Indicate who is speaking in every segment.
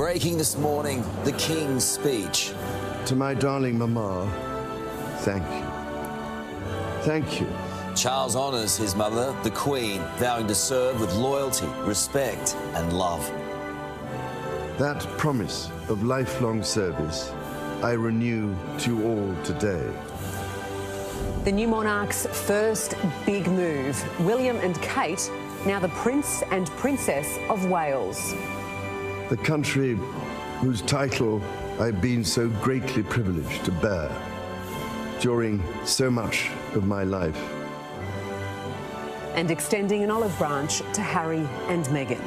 Speaker 1: Breaking this morning, the King's speech.
Speaker 2: To my darling Mama, thank you. Thank you.
Speaker 1: Charles honours his mother, the Queen, vowing to serve with loyalty, respect and love.
Speaker 2: That promise of lifelong service I renew to all today.
Speaker 3: The new monarch's first big move. William and Kate, now the Prince and Princess of Wales.
Speaker 2: The country whose title I've been so greatly privileged to bear during so much of my life.
Speaker 3: And extending an olive branch to Harry and Meghan.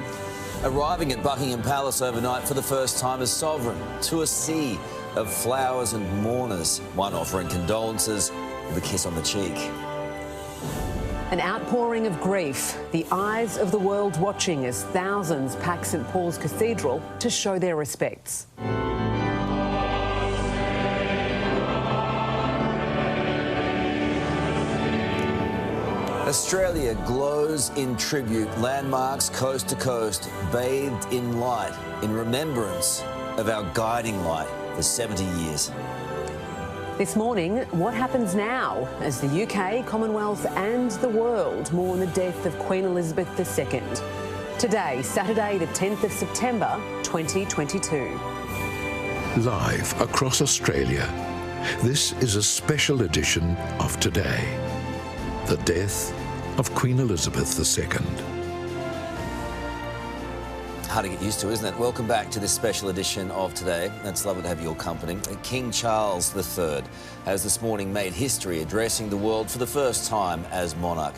Speaker 1: Arriving at Buckingham Palace overnight for the first time as sovereign, to a sea of flowers and mourners, one offering condolences with a kiss on the cheek.
Speaker 3: An outpouring of grief, the eyes of the world watching as thousands pack St Paul's Cathedral to show their respects.
Speaker 1: Australia glows in tribute, landmarks coast to coast, bathed in light, in remembrance of our guiding light for 70 years.
Speaker 3: This morning, what happens now as the UK, Commonwealth and the world mourn the death of Queen Elizabeth II? Today, Saturday the 10th of September 2022.
Speaker 4: Live across Australia, this is a special edition of Today. The death of Queen Elizabeth II.
Speaker 1: Hard to get used to, isn't it? Welcome back to this special edition of Today. It's lovely to have your company. King Charles III has this morning made history addressing the world for the first time as monarch.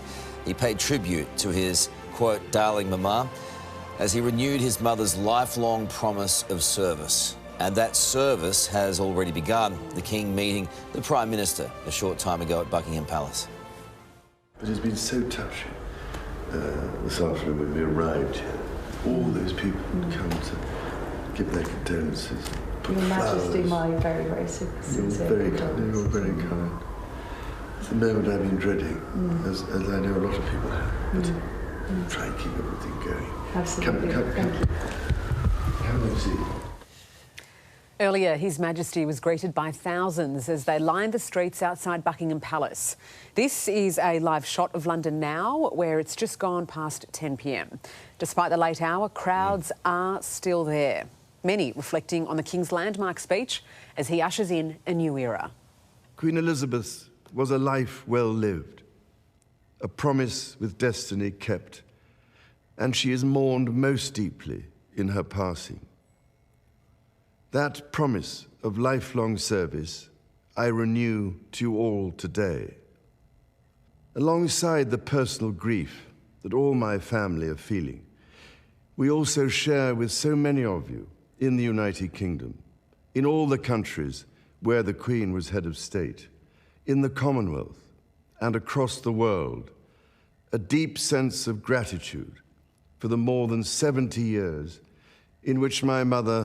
Speaker 1: He paid tribute to his, quote, darling mama, as he renewed his mother's lifelong promise of service. And that service has already begun, the King meeting the Prime Minister a short time ago at Buckingham Palace.
Speaker 2: But it's been so touching this afternoon when we arrived here. All those people would come to give their condolences.
Speaker 5: Your Majesty, my very, very sincere
Speaker 2: You're
Speaker 5: condolences.
Speaker 2: very kind. It's the moment I've been dreading, as I know a lot of people have. But try and keep everything going.
Speaker 5: Absolutely.
Speaker 2: Come.
Speaker 5: Thank you.
Speaker 2: Have a seat.
Speaker 3: Earlier, His Majesty was greeted by thousands as they lined the streets outside Buckingham Palace. This is a live shot of London now, where it's just gone past 10 p.m. Despite the late hour, crowds are still there, many reflecting on the King's landmark speech as he ushers in a new era.
Speaker 2: Queen Elizabeth was a life well lived, a promise with destiny kept, and she is mourned most deeply in her passing. That promise of lifelong service I renew to all today. Alongside the personal grief that all my family are feeling, we also share with so many of you in the United Kingdom, in all the countries where the Queen was head of state, in the Commonwealth and across the world, a deep sense of gratitude for the more than 70 years in which my mother